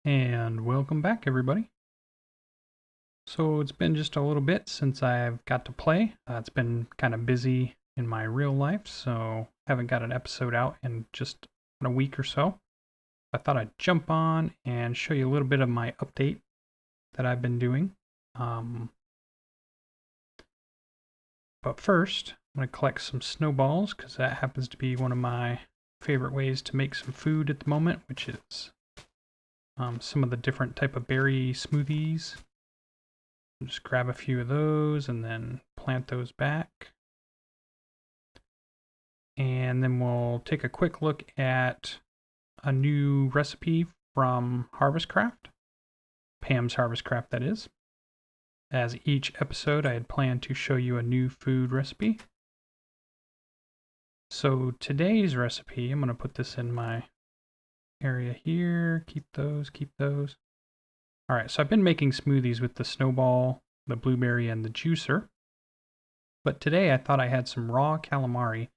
And welcome back, everybody. So it's been just a little bit since I've got to play. It's been kind of busy in my real life, so haven't got an episode out in just a week or so. I thought I'd jump on and show you a little bit of my update that I've been doing. But first, I'm going to collect some snowballs because that happens to be one of my favorite ways to make some food at the moment, which is some of the different type of berry smoothies. Just grab a few of those and then plant those back. And then we'll take a quick look at a new recipe from Harvestcraft. Pam's Harvestcraft, that is. As each episode, I had planned to show you a new food recipe. So today's recipe, I'm going to put this in my area here. Keep those. All right, so I've been making smoothies with the snowball, the blueberry, and the juicer. But today I thought I had some raw calamari,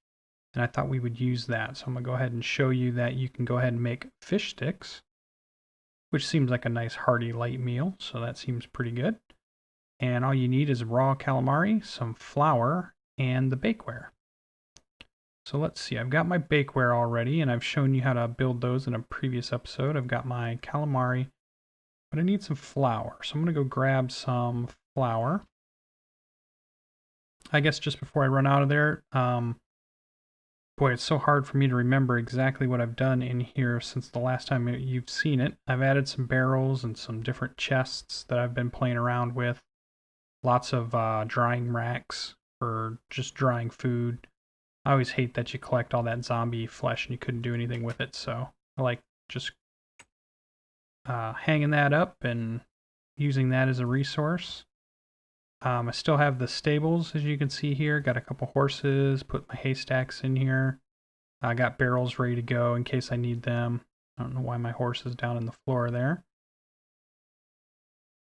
and I thought we would use that. So I'm going to go ahead and show you that you can go ahead and make fish sticks, which seems like a nice hearty light meal, so that seems pretty good. And all you need is raw calamari, some flour, and the bakeware. So let's see, I've got my bakeware already, and I've shown you how to build those in a previous episode. I've got my calamari, but I need some flour. So I'm going to go grab some flour. I guess just before I run out of there, boy, it's so hard for me to remember exactly what I've done in here since the last time you've seen it. I've added some barrels and some different chests that I've been playing around with. Lots of drying racks for just drying food. I always hate that you collect all that zombie flesh and you couldn't do anything with it, so I like just hanging that up and using that as a resource. I still have the stables, as you can see here. Got a couple horses, put my haystacks in here. I got barrels ready to go in case I need them. I don't know why my horse is down in the floor there.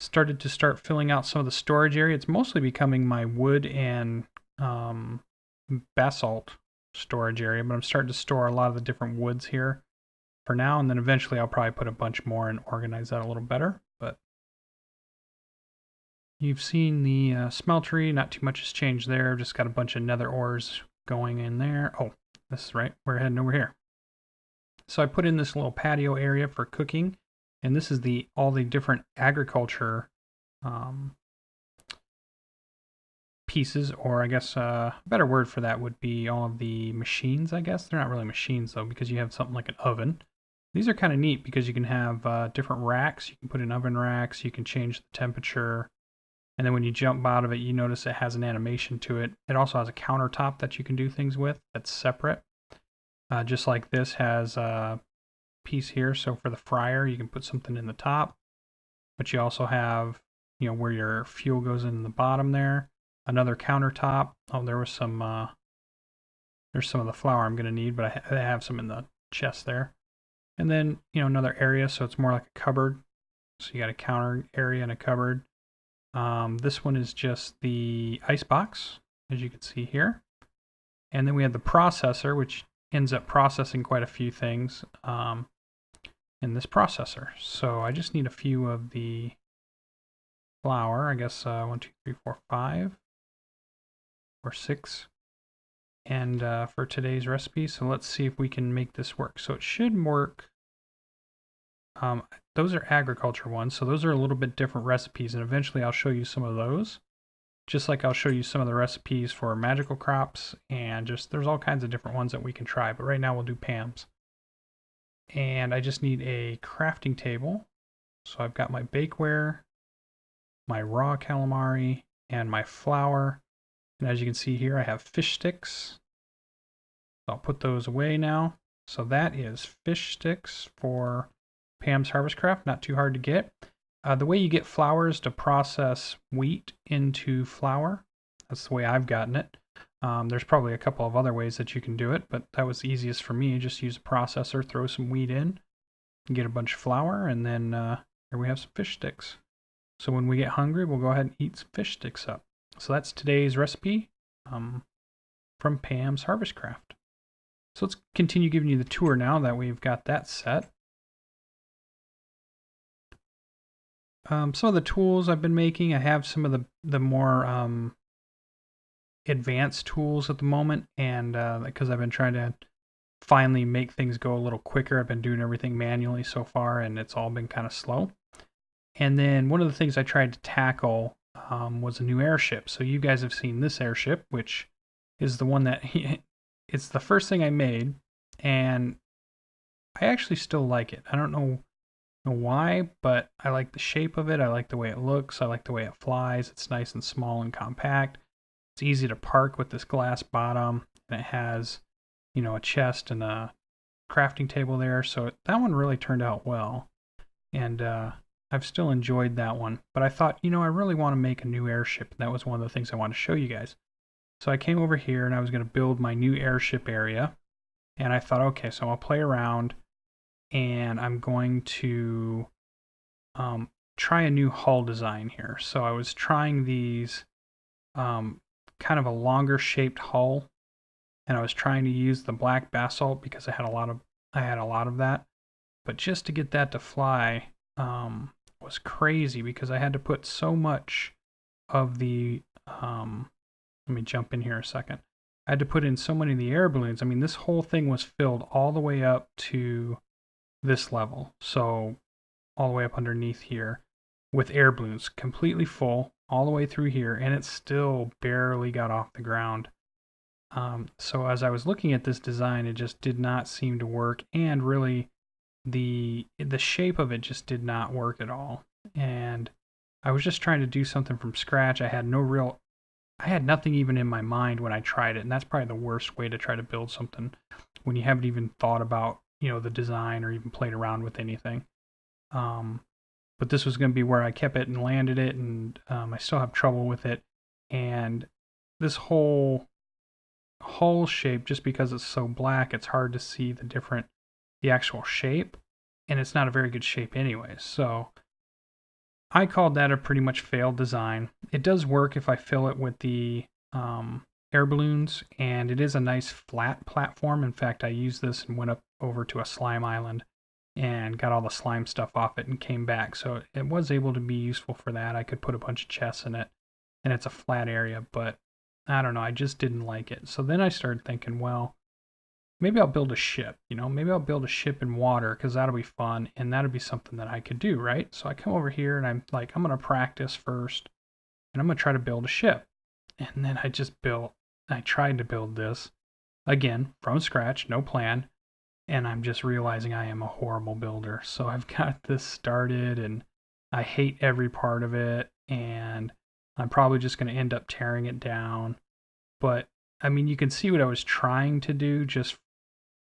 Started filling out some of the storage area. It's mostly becoming my wood and basalt storage area, but I'm starting to store a lot of the different woods here for now, and then eventually I'll probably put a bunch more and organize that a little better. But you've seen the smeltery, not too much has changed there. Just got a bunch of nether ores going in there. Oh, this is right, we're heading over here. So I put in this little patio area for cooking, and this is all the different agriculture pieces, or I guess a better word for that would be all of the machines, I guess. They're not really machines though, because you have something like an oven. These are kind of neat because you can have different racks. You can put in oven racks, you can change the temperature, and then when you jump out of it, you notice it has an animation to it. It also has a countertop that you can do things with that's separate. Just like this has a piece here, so for the fryer, you can put something in the top, but you also have, where your fuel goes in the bottom there. Another countertop. Oh, there's some of the flour I'm going to need, but I have some in the chest there. And then, another area, so it's more like a cupboard. So you got a counter area and a cupboard. This one is just the ice box, as you can see here. And then we have the processor, which ends up processing quite a few things in this processor. So I just need a few of the flour. I guess 1, 2, 3, 4, 5. Or 6, and for today's recipe. So let's see if we can make this work. So it should work. Those are agriculture ones, so those are a little bit different recipes, and eventually I'll show you some of those, just like I'll show you some of the recipes for magical crops, and there's all kinds of different ones that we can try, but right now we'll do Pam's. And I just need a crafting table. So I've got my bakeware, my raw calamari, and my flour. And as you can see here, I have fish sticks. I'll put those away now. So that is fish sticks for Pam's Harvestcraft. Not too hard to get. The way you get flour is to process wheat into flour. That's the way I've gotten it. There's probably a couple of other ways that you can do it, but that was the easiest for me. Just use a processor, throw some wheat in, and get a bunch of flour, and then here we have some fish sticks. So when we get hungry, we'll go ahead and eat some fish sticks up. So that's today's recipe from Pam's Harvestcraft. So let's continue giving you the tour now that we've got that set. some of the tools I've been making. I have some of the more advanced tools at the moment, and because I've been trying to finally make things go a little quicker. I've been doing everything manually so far, and it's all been kind of slow. And then one of the things I tried to tackle was a new airship. So you guys have seen this airship, which is the one that it's the first thing I made, and I actually still like it. I don't know why, but I like the shape of it. I like the way it looks. I like the way it flies. It's nice and small and compact. It's easy to park with this glass bottom, and it has, you know, a chest and a crafting table there. So that one really turned out well, and I've still enjoyed that one. But I thought, you know, I really want to make a new airship. And that was one of the things I wanted to show you guys. So I came over here and I was going to build my new airship area. And I thought, okay, so I'll play around and I'm going to try a new hull design here. So I was trying these kind of a longer shaped hull, and I was trying to use the black basalt because I had a lot of that. But just to get that to fly was crazy because I had to put so much of the let me jump in here a second. I had to put in so many of the air balloons. I mean, this whole thing was filled all the way up to this level. So all the way up underneath here with air balloons, completely full all the way through here, and it still barely got off the ground. So as I was looking at this design, it just did not seem to work, and really the shape of it just did not work at all. And I was just trying to do something from scratch. I had nothing even in my mind when I tried it, and that's probably the worst way to try to build something when you haven't even thought about, you know, the design or even played around with anything. But this was going to be where I kept it and landed it, and I still have trouble with it. And this whole hull shape, just because it's so black, it's hard to see the actual shape, and it's not a very good shape anyways. So I called that a pretty much failed design. It does work if I fill it with the air balloons, and it is a nice flat platform. In fact, I used this and went up over to a slime island and got all the slime stuff off it and came back. So it was able to be useful for that. I could put a bunch of chests in it, and it's a flat area, but I don't know, I just didn't like it. So then I started thinking, well, maybe I'll build a ship, you know, maybe I'll build a ship in water because that'll be fun and that'll be something that I could do, right? So I come over here and I'm like, I'm going to practice first and I'm going to try to build a ship. And then I tried to build this again from scratch, no plan. And I'm just realizing I am a horrible builder. So I've got this started and I hate every part of it. And I'm probably just going to end up tearing it down. But I mean, you can see what I was trying to do just,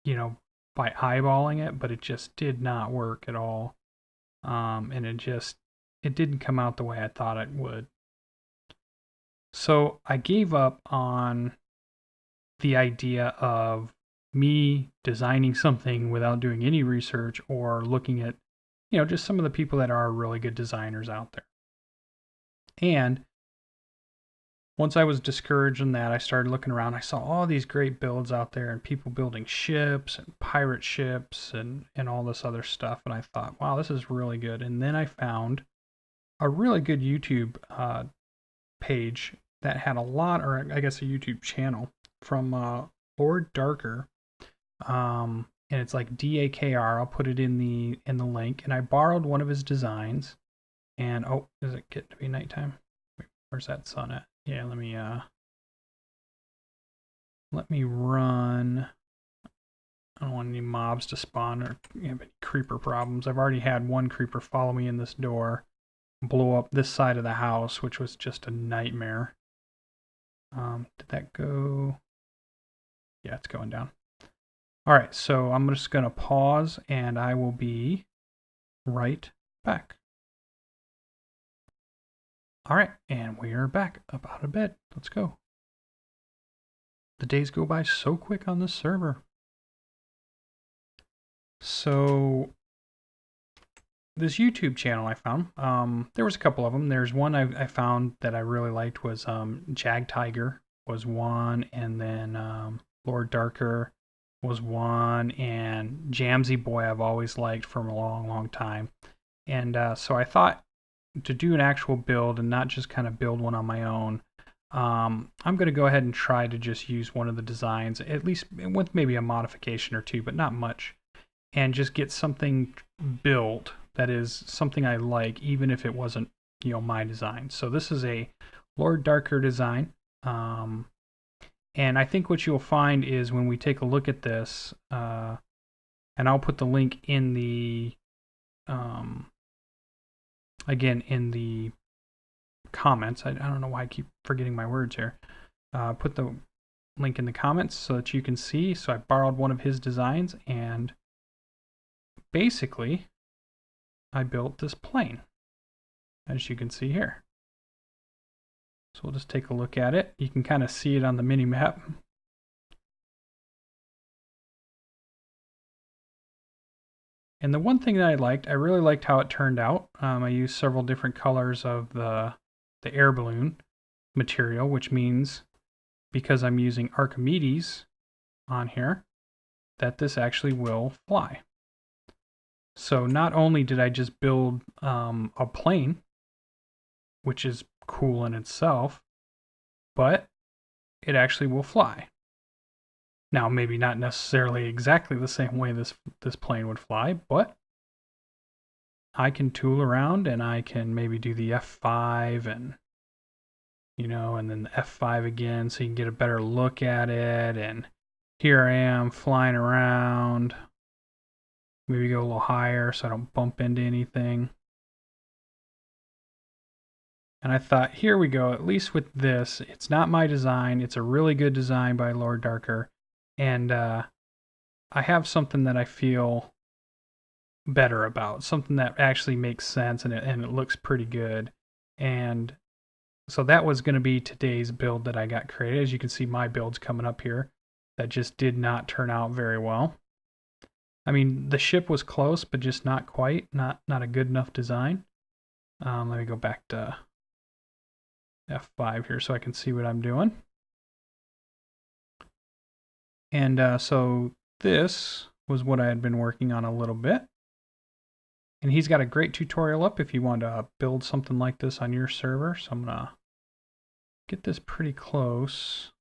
you know, by eyeballing it, but it just did not work at all. And it didn't come out the way I thought it would. So I gave up on the idea of me designing something without doing any research or looking at, you know, just some of the people that are really good designers out there. And once I was discouraged in that, I started looking around. I saw all these great builds out there and people building ships and pirate ships and all this other stuff. And I thought, wow, this is really good. And then I found a really good YouTube page that had a lot, or I guess a YouTube channel from Lord Dakr. And it's like Dakr. I'll put it in the link. And I borrowed one of his designs. And oh, does it get to be nighttime? Wait, where's that sun at? Yeah, let me run. I don't want any mobs to spawn or have any creeper problems. I've already had one creeper follow me in this door, blow up this side of the house, which was just a nightmare. Did that go? Yeah, it's going down. All right, so I'm just going to pause and I will be right back. All right, and we are back up out of bed. Let's go. The days go by so quick on this server. So this YouTube channel I found, there was a couple of them. There's one I found that I really liked was Jag Tiger was one, and then Lord Dakr was one, and Jamsy Boy I've always liked from a long, long time. And so I thought to do an actual build and not just kind of build one on my own, I'm going to go ahead and try to just use one of the designs, at least with maybe a modification or two, but not much, and just get something built that is something I like, even if it wasn't, my design. So this is a Lord Dakr design. And I think what you'll find is when we take a look at this, and I'll put the link in the, again, in the comments. I don't know why I keep forgetting my words here. Put the link in the comments so that you can see. So I borrowed one of his designs, and basically I built this plane, as you can see here. So we'll just take a look at it. You can kind of see it on the mini map. And the one thing that I really liked how it turned out. I used several different colors of the air balloon material, which means because I'm using Archimedes on here, that this actually will fly. So not only did I just build a plane, which is cool in itself, but it actually will fly. Now, maybe not necessarily exactly the same way this plane would fly, but I can tool around and I can maybe do the F5 and, and then the F5 again so you can get a better look at it. And here I am flying around. Maybe go a little higher so I don't bump into anything. And I thought, here we go, at least with this, it's not my design. It's a really good design by Lord Dakr. And I have something that I feel better about, something that actually makes sense and it looks pretty good. And so that was going to be today's build that I got created. As you can see, my build's coming up here. That just did not turn out very well. I mean, the ship was close, but just not quite, not a good enough design. Let me go back to F5 here so I can see what I'm doing. And so this was what I had been working on a little bit. And he's got a great tutorial up if you want to build something like this on your server. So I'm going to get this pretty close.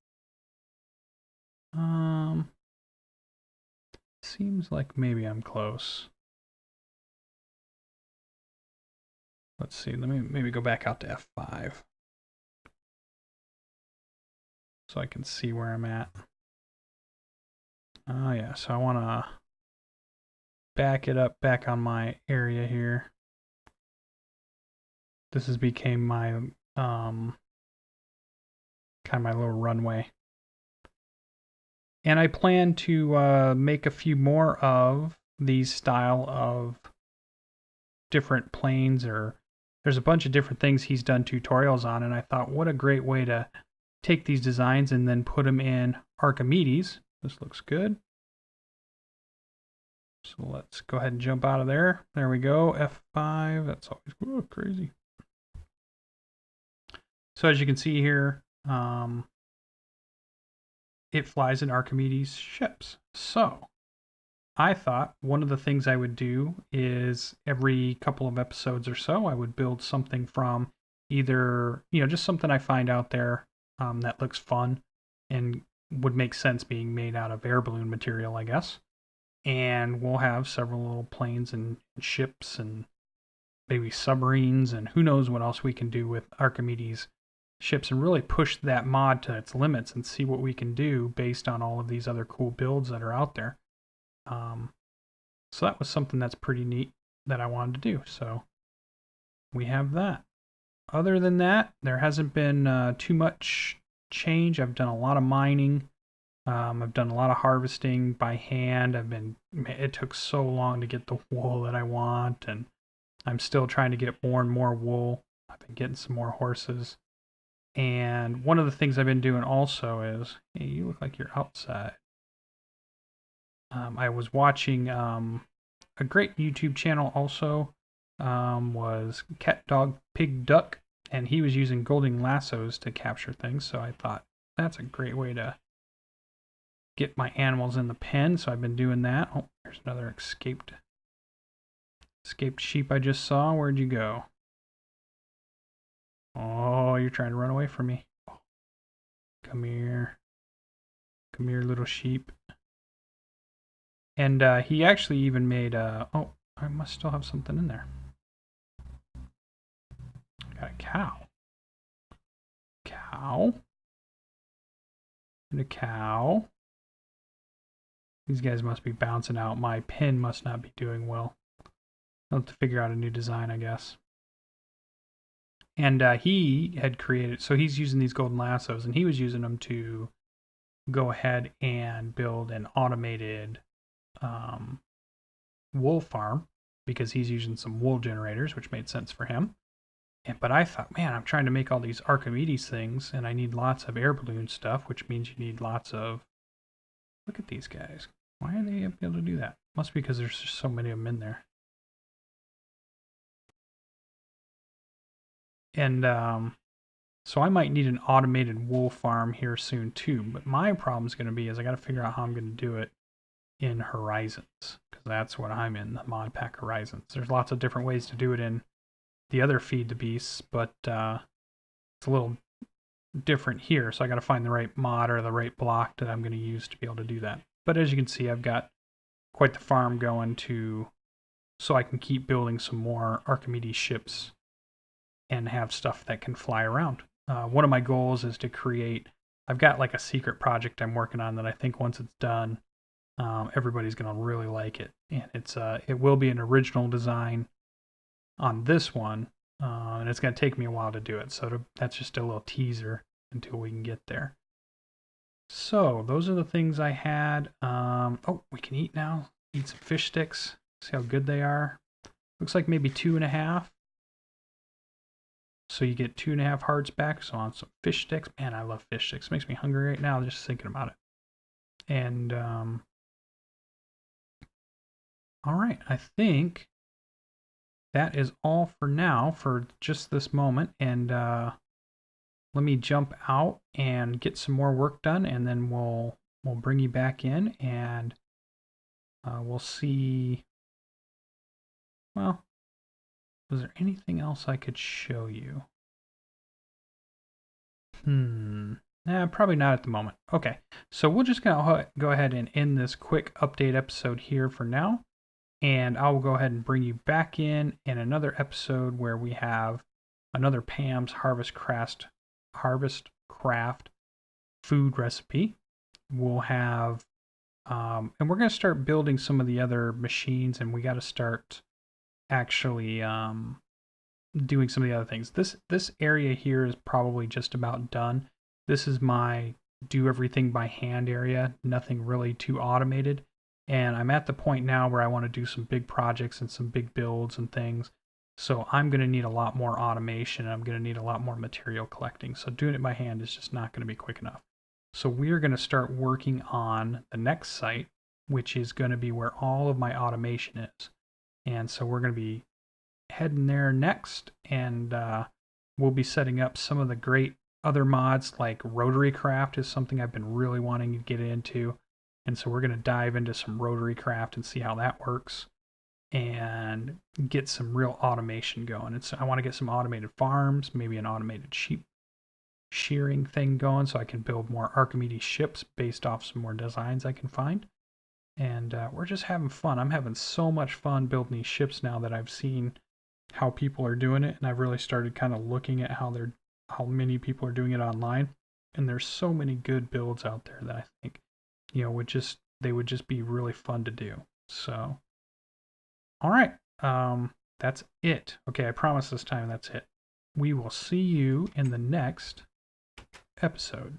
Seems like maybe I'm close. Let's see, let me maybe go back out to F5 so I can see where I'm at. Oh yeah, so I want to back it up back on my area here. This has became my kind of my little runway. And I plan to make a few more of these style of different planes, or there's a bunch of different things he's done tutorials on, and I thought what a great way to take these designs and then put them in Archimedes. This looks good. So let's go ahead and jump out of there. There we go, F5, that's always crazy. So as you can see here, it flies in Archimedes ships. So I thought one of the things I would do is every couple of episodes or so, I would build something from either, just something I find out there that looks fun and would make sense being made out of air balloon material, I guess. And we'll have several little planes and ships and maybe submarines and who knows what else we can do with Archimedes ships and really push that mod to its limits and see what we can do based on all of these other cool builds that are out there. So that was something that's pretty neat that I wanted to do. So we have that. Other than that, there hasn't been too much change. I've done a lot of mining. I've done a lot of harvesting by hand. It took so long to get the wool that I want, and I'm still trying to get more and more wool. I've been getting some more horses. And one of the things I've been doing also is, hey, you look like you're outside. I was watching a great YouTube channel also was Cat Dog Pig Duck, and he was using Golden Lassos to capture things. So I thought that's a great way to get my animals in the pen. So I've been doing that. Oh, there's another escaped sheep I just saw. Where'd you go? Oh, you're trying to run away from me. Come here. Come here, little sheep. And he actually even made oh, I must still have something in there. Got a cow. Cow. And a cow. These guys must be bouncing out. My pin must not be doing well. I'll have to figure out a new design, I guess. And he had created, so he's using these golden lassos, and he was using them to go ahead and build an automated wool farm, because he's using some wool generators, which made sense for him. But I thought, man, I'm trying to make all these Archimedes things, and I need lots of air balloon stuff, which means you need lots of... Look at these guys. Why are they able to do that? Must be because there's just so many of them in there. And so I might need an automated wool farm here soon too. But my problem is going to be is I got to figure out how I'm going to do it in Horizons, because that's what I'm in, the mod pack Horizons. There's lots of different ways to do it in the other Feed the Beasts, but it's a little different here. So I got to find the right mod or the right block that I'm going to use to be able to do that. But as you can see, I've got quite the farm going so I can keep building some more Archimedes ships and have stuff that can fly around. One of my goals is to create, I've got like a secret project I'm working on that I think once it's done, everybody's going to really like it. And it will be an original design on this one, and it's going to take me a while to do it. So that's just a little teaser until we can get there. So those are the things I had. Oh, we can eat now. Eat some fish sticks. See how good they are. Looks like maybe 2.5. So you get 2.5 hearts back. So on some fish sticks. Man, I love fish sticks. It makes me hungry right now just thinking about it. And all right, I think that is all for now for just this moment. And let me jump out and get some more work done, and then we'll bring you back in, and we'll see. Well, was there anything else I could show you? Probably not at the moment. Okay, so we're just gonna go ahead and end this quick update episode here for now, and I will go ahead and bring you back in another episode where we have another Pam's Harvestcraft food recipe. We'll have, and we're going to start building some of the other machines, and we got to start actually doing some of the other things. This area here is probably just about done. This is my do everything by hand area, nothing really too automated. And I'm at the point now where I want to do some big projects and some big builds and things. So I'm going to need a lot more automation. I'm going to need a lot more material collecting. So doing it by hand is just not going to be quick enough. So we're going to start working on the next site, which is going to be where all of my automation is. And so we're going to be heading there next, and we'll be setting up some of the great other mods, like Rotary Craft is something I've been really wanting to get into. And so we're going to dive into some Rotary Craft and see how that works, and get some real automation going. I want to get some automated farms, maybe an automated sheep shearing thing going, so I can build more Archimedes ships based off some more designs I can find. And we're just having fun. I'm having so much fun building these ships now that I've seen how people are doing it, and I've really started kind of looking at how many people are doing it online. And there's so many good builds out there that I think, they would just be really fun to do. So, all right, that's it. Okay, I promise this time that's it. We will see you in the next episode.